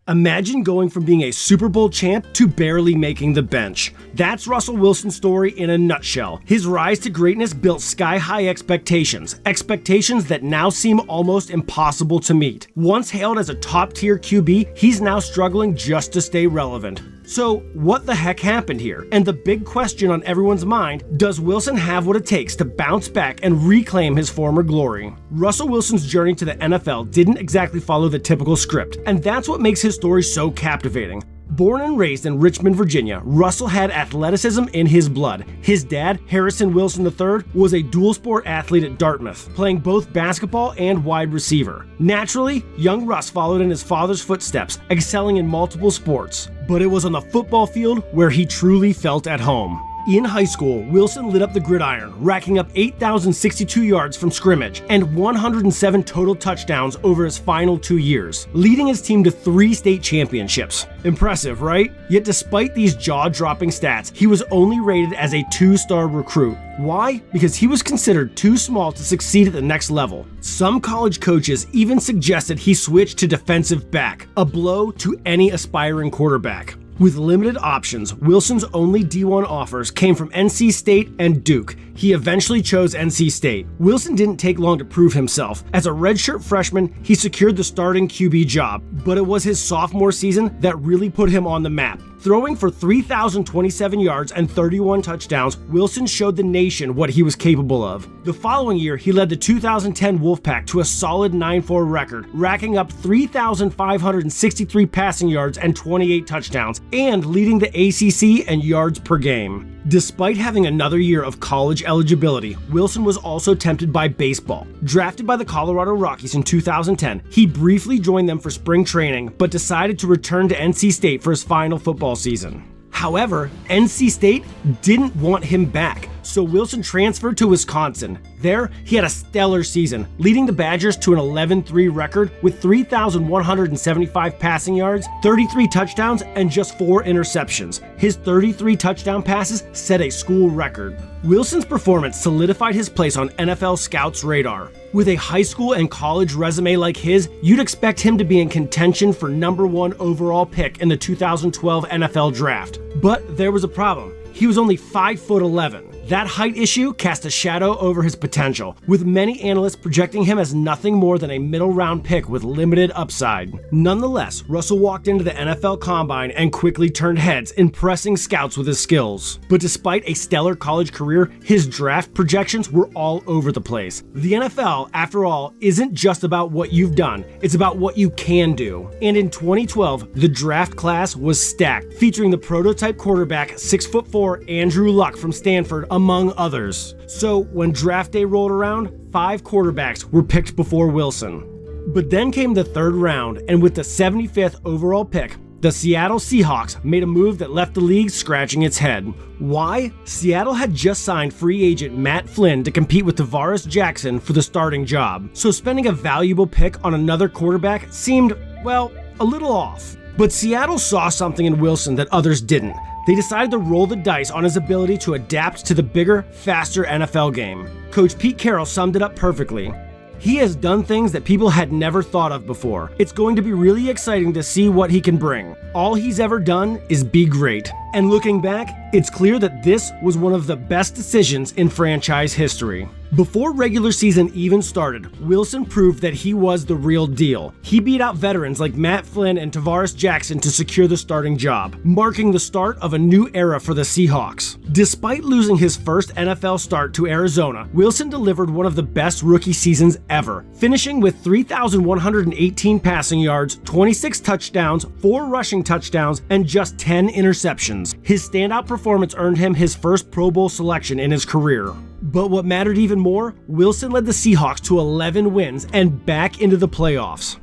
Imagine going from being a Super Bowl champ to barely making the bench. That's Russell Wilson's story in a nutshell. His rise to greatness built sky-high expectations that now seem almost impossible to meet. Once hailed as a top-tier QB, he's now struggling just to stay relevant. So, what the heck happened here? And the big question on everyone's mind, does Wilson have what it takes to bounce back and reclaim his former glory? Russell Wilson's journey to the NFL didn't exactly follow the typical script, and that's what makes his story so captivating. Born and raised in Richmond, Virginia, Russell had athleticism in his blood. His dad, Harrison Wilson III, was a dual-sport athlete at Dartmouth, playing both basketball and wide receiver. Naturally, young Russ followed in his father's footsteps, excelling in multiple sports. But it was on the football field where he truly felt at home. In high school, Wilson lit up the gridiron, racking up 8,062 yards from scrimmage and 107 total touchdowns over his final 2 years, leading his team to 3 state championships. Impressive, right? Yet despite these jaw-dropping stats, he was only rated as a 2-star recruit. Why? Because he was considered too small to succeed at the next level. Some college coaches even suggested he switch to defensive back, a blow to any aspiring quarterback. With limited options, Wilson's only D1 offers came from NC State and Duke. He eventually chose NC State. Wilson didn't take long to prove himself. As a redshirt freshman, he secured the starting QB job, but it was his sophomore season that really put him on the map. Throwing for 3,027 yards and 31 touchdowns, Wilson showed the nation what he was capable of. The following year, he led the 2010 Wolfpack to a solid 9-4 record, racking up 3,563 passing yards and 28 touchdowns, and leading the ACC in yards per game. Despite having another year of college eligibility, Wilson was also tempted by baseball. Drafted by the Colorado Rockies in 2010, he briefly joined them for spring training, but decided to return to NC State for his final football season. However, NC State didn't want him back, so Wilson transferred to Wisconsin. There, he had a stellar season, leading the Badgers to an 11-3 record with 3,175 passing yards, 33 touchdowns, and just 4 interceptions. His 33 touchdown passes set a school record. Wilson's performance solidified his place on NFL scouts' radar. With a high school and college resume like his, you'd expect him to be in contention for #1 overall pick in the 2012 NFL Draft. But there was a problem. He was only 5'11". That height issue cast a shadow over his potential, with many analysts projecting him as nothing more than a middle-round pick with limited upside. Nonetheless, Russell walked into the NFL Combine and quickly turned heads, impressing scouts with his skills. But despite a stellar college career, his draft projections were all over the place. The NFL, after all, isn't just about what you've done, it's about what you can do. And in 2012, the draft class was stacked, featuring the prototype quarterback 6'4" Andrew Luck from Stanford, among others. So when draft day rolled around, 5 quarterbacks were picked before Wilson. But then came the 3rd round, and with the 75th overall pick, the Seattle Seahawks made a move that left the league scratching its head. Why? Seattle had just signed free agent Matt Flynn to compete with Tavares Jackson for the starting job, so spending a valuable pick on another quarterback seemed, well, a little off. But Seattle saw something in Wilson that others didn't. They decided to roll the dice on his ability to adapt to the bigger, faster NFL game. Coach Pete Carroll summed it up perfectly. He has done things that people had never thought of before. It's going to be really exciting to see what he can bring. All he's ever done is be great. And looking back, it's clear that this was one of the best decisions in franchise history. Before regular season even started, Wilson proved that he was the real deal. He beat out veterans like Matt Flynn and Tavares Jackson to secure the starting job, marking the start of a new era for the Seahawks. Despite losing his first NFL start to Arizona, Wilson delivered one of the best rookie seasons ever, finishing with 3,118 passing yards, 26 touchdowns, 4 rushing touchdowns, and just 10 interceptions. His standout performance earned him his first Pro Bowl selection in his career. But what mattered even more, Wilson led the Seahawks to 11 wins and back into the playoffs.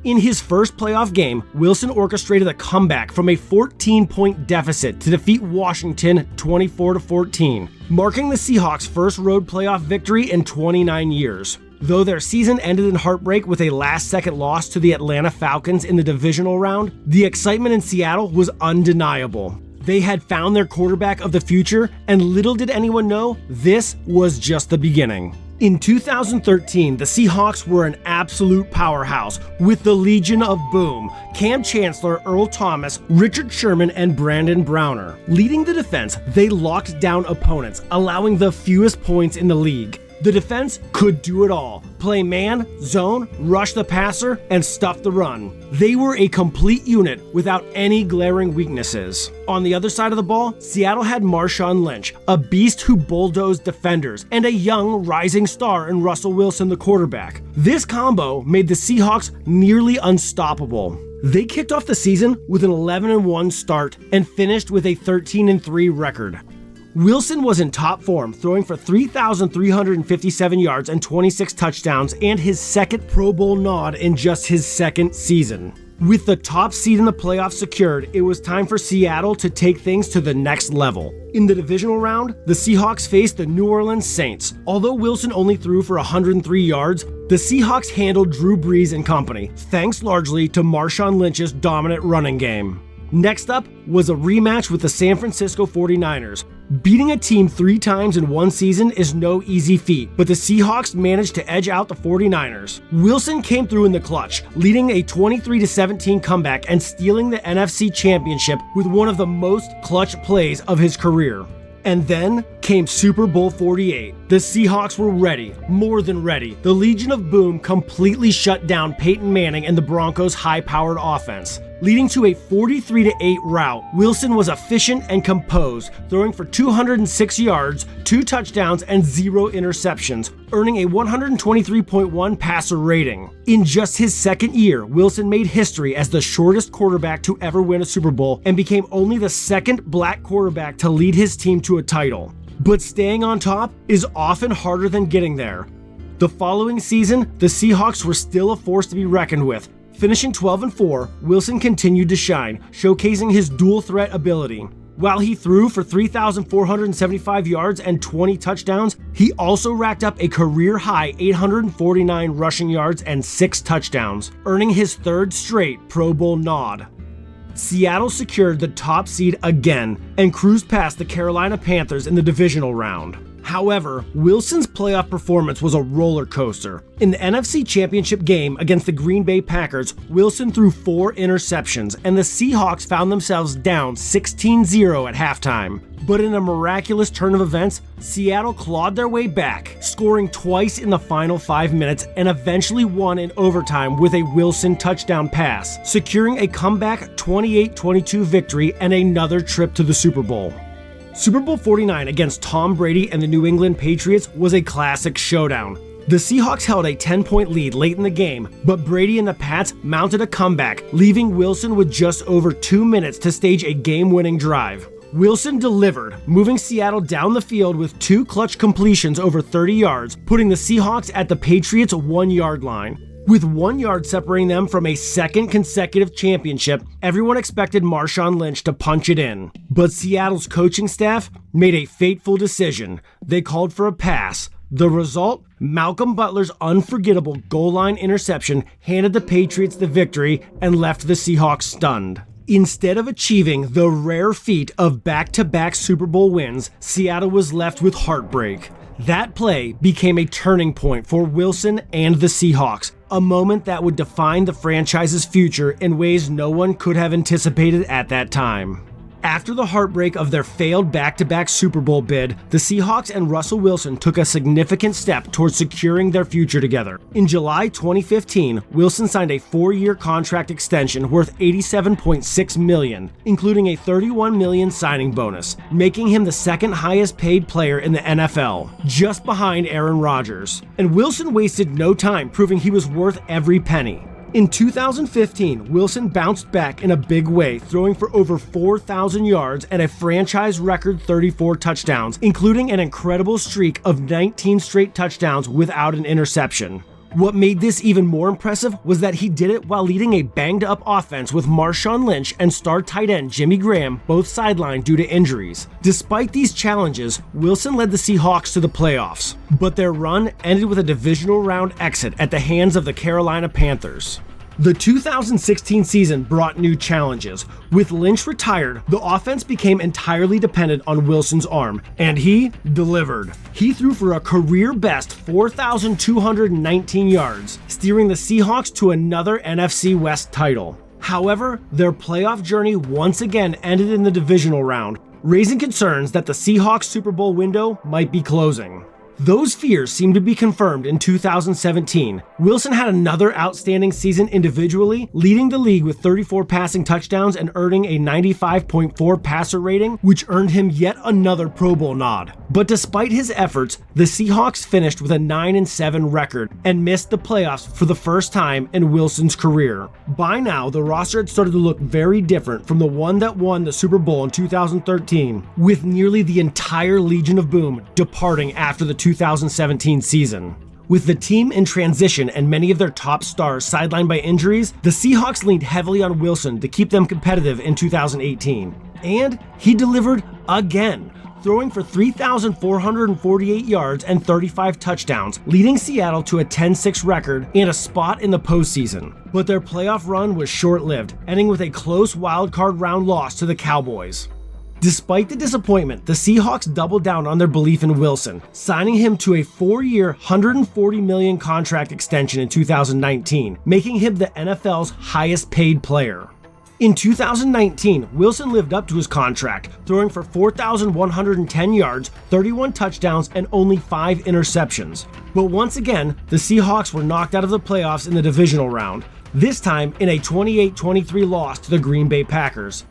In his first playoff game, Wilson orchestrated a comeback from a 14-point deficit to defeat Washington 24-14, marking the Seahawks' first road playoff victory in 29 years. Though their season ended in heartbreak with a last-second loss to the Atlanta Falcons in the divisional round, the excitement in Seattle was undeniable. They had found their quarterback of the future, and little did anyone know, this was just the beginning. In 2013, the Seahawks were an absolute powerhouse with the Legion of Boom, Cam Chancellor, Earl Thomas, Richard Sherman, and Brandon Browner. Leading the defense, they locked down opponents, allowing the fewest points in the league. The defense could do it all: play man, zone, rush the passer, and stuff the run. They were a complete unit without any glaring weaknesses. On the other side of the ball, Seattle had Marshawn Lynch, a beast who bulldozed defenders, and a young rising star in Russell Wilson, the quarterback. This combo made the Seahawks nearly unstoppable. They kicked off the season with an 11-1 start and finished with a 13-3 record. Wilson was in top form, throwing for 3,357 yards and 26 touchdowns, and his second Pro Bowl nod in just his second season. With the top seed in the playoffs secured, it was time for Seattle to take things to the next level. In the divisional round, the Seahawks faced the New Orleans Saints. Although Wilson only threw for 103 yards, the Seahawks handled Drew Brees and company, thanks largely to Marshawn Lynch's dominant running game. Next up was a rematch with the San Francisco 49ers. Beating a team 3 times in one season is no easy feat, but the Seahawks managed to edge out the 49ers. Wilson came through in the clutch, leading a 23-17 comeback and stealing the NFC Championship with one of the most clutch plays of his career. And then came Super Bowl XLVIII. The Seahawks were ready, more than ready. The Legion of Boom completely shut down Peyton Manning and the Broncos' high-powered offense. Leading to a 43-8 rout, Wilson was efficient and composed, throwing for 206 yards, 2 touchdowns, and 0 interceptions, earning a 123.1 passer rating. In just his second year, Wilson made history as the shortest quarterback to ever win a Super Bowl and became only the second black quarterback to lead his team to a title. But staying on top is often harder than getting there. The following season, the Seahawks were still a force to be reckoned with. Finishing 12-4, Wilson continued to shine, showcasing his dual threat ability. While he threw for 3,475 yards and 20 touchdowns, he also racked up a career-high 849 rushing yards and 6 touchdowns, earning his 3rd straight Pro Bowl nod. Seattle secured the top seed again and cruised past the Carolina Panthers in the divisional round. However, Wilson's playoff performance was a roller coaster. In the NFC Championship game against the Green Bay Packers, Wilson threw 4 interceptions, and the Seahawks found themselves down 16-0 at halftime. But in a miraculous turn of events, Seattle clawed their way back, scoring twice in the final 5 minutes and eventually won in overtime with a Wilson touchdown pass, securing a comeback 28-22 victory and another trip to the Super Bowl. Super Bowl XLIX against Tom Brady and the New England Patriots was a classic showdown. The Seahawks held a 10-point lead late in the game, but Brady and the Pats mounted a comeback, leaving Wilson with just over 2 minutes to stage a game-winning drive. Wilson delivered, moving Seattle down the field with 2 clutch completions over 30 yards, putting the Seahawks at the Patriots' 1-yard line. With 1 yard separating them from a second consecutive championship, everyone expected Marshawn Lynch to punch it in. But Seattle's coaching staff made a fateful decision. They called for a pass. The result? Malcolm Butler's unforgettable goal line interception handed the Patriots the victory and left the Seahawks stunned. Instead of achieving the rare feat of back-to-back Super Bowl wins, Seattle was left with heartbreak. That play became a turning point for Wilson and the Seahawks, a moment that would define the franchise's future in ways no one could have anticipated at that time. After the heartbreak of their failed back-to-back Super Bowl bid, the Seahawks and Russell Wilson took a significant step towards securing their future together. In July 2015, Wilson signed a 4-year contract extension worth $87.6 million, including a $31 million signing bonus, making him the second highest paid player in the NFL, just behind Aaron Rodgers. And Wilson wasted no time proving he was worth every penny. In 2015, Wilson bounced back in a big way, throwing for over 4,000 yards and a franchise record 34 touchdowns, including an incredible streak of 19 straight touchdowns without an interception. What made this even more impressive was that he did it while leading a banged-up offense with Marshawn Lynch and star tight end Jimmy Graham both sidelined due to injuries. Despite these challenges, Wilson led the Seahawks to the playoffs, but their run ended with a divisional round exit at the hands of the Carolina Panthers. The 2016 season brought new challenges. With Lynch retired, the offense became entirely dependent on Wilson's arm, and he delivered. He threw for a career-best 4,219 yards, steering the Seahawks to another NFC West title. However, their playoff journey once again ended in the divisional round, raising concerns that the Seahawks Super Bowl window might be closing. Those fears seemed to be confirmed in 2017. Wilson had another outstanding season individually, leading the league with 34 passing touchdowns and earning a 95.4 passer rating, which earned him yet another Pro Bowl nod. But despite his efforts, the Seahawks finished with a 9-7 record and missed the playoffs for the first time in Wilson's career. By now, the roster had started to look very different from the one that won the Super Bowl in 2013, with nearly the entire Legion of Boom departing after the 2017 season. With the team in transition and many of their top stars sidelined by injuries, the Seahawks leaned heavily on Wilson to keep them competitive in 2018. And he delivered again, throwing for 3,448 yards and 35 touchdowns, leading Seattle to a 10-6 record and a spot in the postseason. But their playoff run was short-lived, ending with a close wildcard round loss to the Cowboys. Despite the disappointment, the Seahawks doubled down on their belief in Wilson, signing him to a 4-year, $140 million contract extension in 2019, making him the NFL's highest-paid player. In 2019, Wilson lived up to his contract, throwing for 4,110 yards, 31 touchdowns, and only 5 interceptions. But once again, the Seahawks were knocked out of the playoffs in the divisional round, this time in a 28-23 loss to the Green Bay Packers.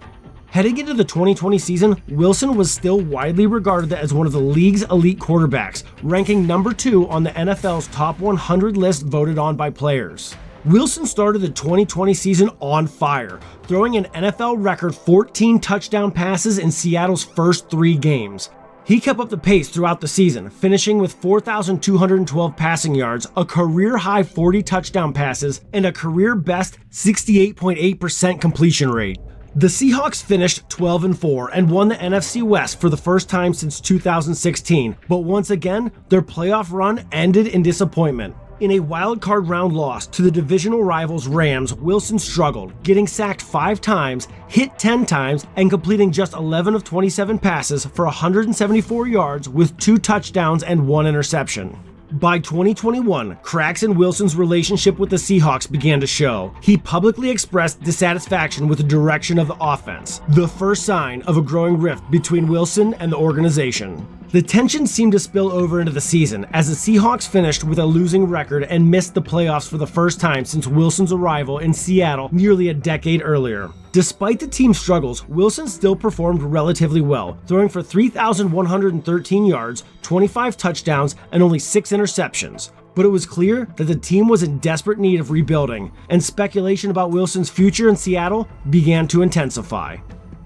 Heading into the 2020 season, Wilson was still widely regarded as one of the league's elite quarterbacks, ranking number 2 on the NFL's top 100 list voted on by players. Wilson started the 2020 season on fire, throwing an NFL record 14 touchdown passes in Seattle's first 3 games. He kept up the pace throughout the season, finishing with 4,212 passing yards, a career-high 40 touchdown passes, and a career-best 68.8% completion rate. The Seahawks finished 12-4 and won the NFC West for the first time since 2016, but once again, their playoff run ended in disappointment. In a wild-card round loss to the divisional rivals Rams, Wilson struggled, getting sacked 5 times, hit 10 times, and completing just 11 of 27 passes for 174 yards with 2 touchdowns and 1 interception. By 2021, cracks in Wilson's relationship with the Seahawks began to show. He publicly expressed dissatisfaction with the direction of the offense, the first sign of a growing rift between Wilson and the organization. The tension seemed to spill over into the season as the Seahawks finished with a losing record and missed the playoffs for the first time since Wilson's arrival in Seattle nearly a decade earlier. Despite the team's struggles, Wilson still performed relatively well, throwing for 3,113 yards, 25 touchdowns, and only 6 interceptions. But it was clear that the team was in desperate need of rebuilding, and speculation about Wilson's future in Seattle began to intensify.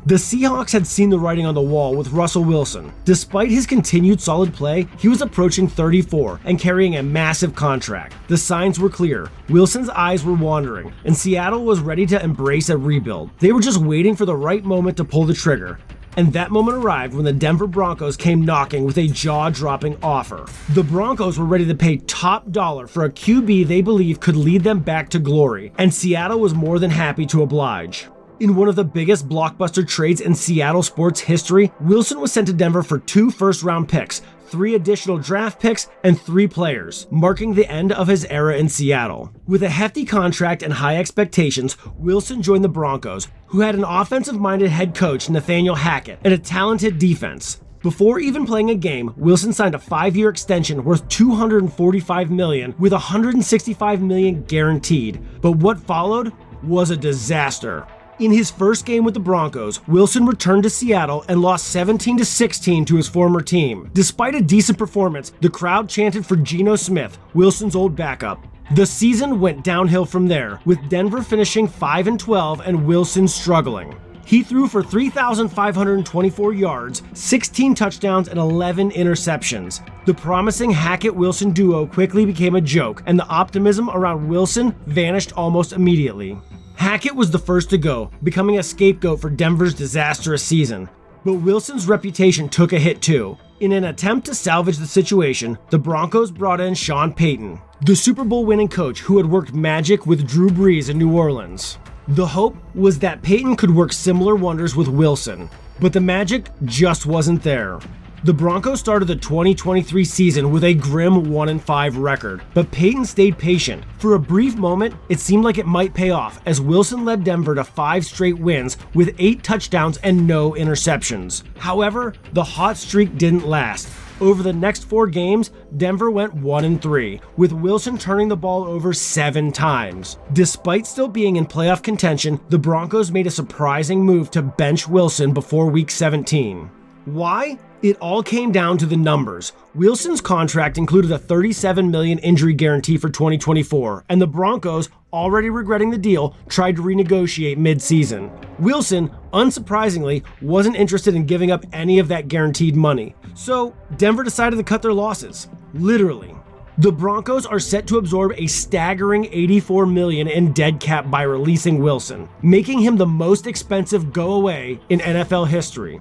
The Seahawks had seen the writing on the wall with Russell Wilson. Despite his continued solid play, he was approaching 34 and carrying a massive contract. The signs were clear. Wilson's eyes were wandering, and Seattle was ready to embrace a rebuild. They were just waiting for the right moment to pull the trigger. And that moment arrived when the Denver Broncos came knocking with a jaw-dropping offer. The Broncos were ready to pay top dollar for a QB they believed could lead them back to glory, and Seattle was more than happy to oblige. In one of the biggest blockbuster trades in Seattle sports history, Wilson was sent to Denver for 2 first-round picks, 3 additional draft picks, and 3 players, marking the end of his era in Seattle. With a hefty contract and high expectations, Wilson joined the Broncos, who had an offensive-minded head coach, Nathaniel Hackett, and a talented defense. Before even playing a game, Wilson signed a 5-year extension worth $245 million with $165 million guaranteed. But what followed was a disaster. In his first game with the Broncos, Wilson returned to Seattle and lost 17-16 to his former team. Despite a decent performance, the crowd chanted for Geno Smith, Wilson's old backup. The season went downhill from there, with Denver finishing 5-12 and Wilson struggling. He threw for 3,524 yards, 16 touchdowns, and 11 interceptions. The promising Hackett-Wilson duo quickly became a joke, and the optimism around Wilson vanished almost immediately. Hackett was the first to go, becoming a scapegoat for Denver's disastrous season. But Wilson's reputation took a hit too. In an attempt to salvage the situation, the Broncos brought in Sean Payton, the Super Bowl winning coach who had worked magic with Drew Brees in New Orleans. The hope was that Payton could work similar wonders with Wilson, but the magic just wasn't there. The Broncos started the 2023 season with a grim 1-5 record, but Payton stayed patient. For a brief moment, it seemed like it might pay off as Wilson led Denver to 5 straight wins with 8 touchdowns and no interceptions. However, the hot streak didn't last. Over the next 4 games, Denver went 1-3, with Wilson turning the ball over 7 times. Despite still being in playoff contention, the Broncos made a surprising move to bench Wilson before Week 17. Why? It all came down to the numbers. Wilson's contract included a $37 million injury guarantee for 2024, and the Broncos, already regretting the deal, tried to renegotiate mid-season. Wilson, unsurprisingly, wasn't interested in giving up any of that guaranteed money, so Denver decided to cut their losses. Literally. The Broncos are set to absorb a staggering $84 million in dead cap by releasing Wilson, making him the most expensive go-away in NFL history.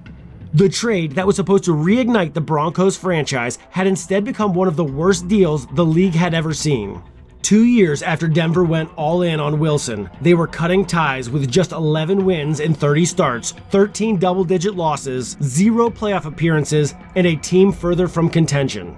The trade that was supposed to reignite the Broncos franchise had instead become one of the worst deals the league had ever seen. 2 years after Denver went all in on Wilson, they were cutting ties with just 11 wins in 30 starts, 13 double-digit losses, 0 playoff appearances, and a team further from contention.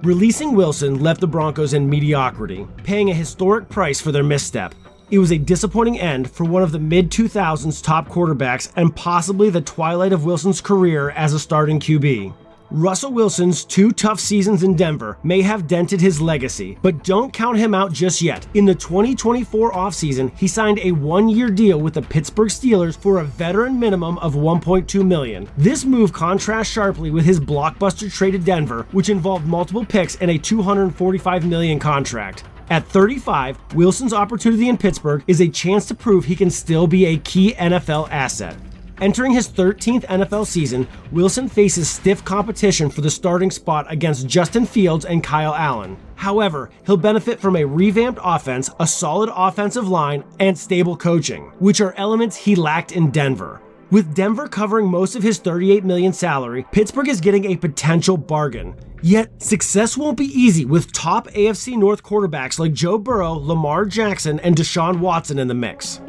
Releasing Wilson left the Broncos in mediocrity, paying a historic price for their misstep. It was a disappointing end for one of the mid-2000s top quarterbacks and possibly the twilight of Wilson's career as a starting QB. Russell Wilson's 2 tough seasons in Denver may have dented his legacy, but don't count him out just yet. In the 2024 offseason, he signed a 1-year deal with the Pittsburgh Steelers for a veteran minimum of $1.2 million. This move contrasts sharply with his blockbuster trade to Denver, which involved multiple picks and a $245 million contract. At 35, Wilson's opportunity in Pittsburgh is a chance to prove he can still be a key NFL asset. Entering his 13th NFL season, Wilson faces stiff competition for the starting spot against Justin Fields and Kyle Allen. However, he'll benefit from a revamped offense, a solid offensive line, and stable coaching, which are elements he lacked in Denver. With Denver covering most of his $38 million salary, Pittsburgh is getting a potential bargain. Yet, success won't be easy with top AFC North quarterbacks like Joe Burrow, Lamar Jackson, and Deshaun Watson in the mix.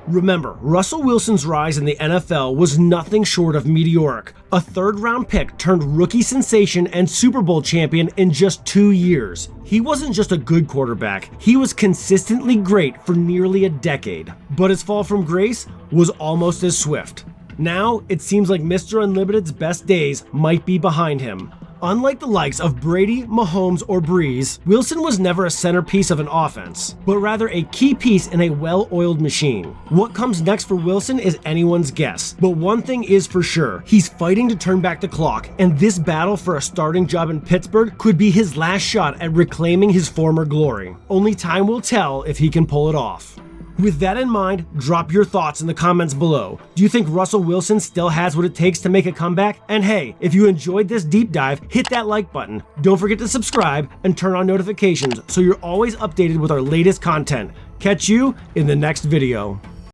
Remember, Russell Wilson's rise in the NFL was nothing short of meteoric. A 3rd-round pick turned rookie sensation and Super Bowl champion in just 2 years. He wasn't just a good quarterback, he was consistently great for nearly a decade. But his fall from grace was almost as swift. Now, it seems like Mr. Unlimited's best days might be behind him. Unlike the likes of Brady, Mahomes, or Breeze, Wilson was never a centerpiece of an offense, but rather a key piece in a well-oiled machine. What comes next for Wilson is anyone's guess, but one thing is for sure, he's fighting to turn back the clock, and this battle for a starting job in Pittsburgh could be his last shot at reclaiming his former glory. Only time will tell if he can pull it off. With that in mind, drop your thoughts in the comments below. Do you think Russell Wilson still has what it takes to make a comeback? And hey, if you enjoyed this deep dive, hit that like button. Don't forget to subscribe and turn on notifications so you're always updated with our latest content. Catch you in the next video.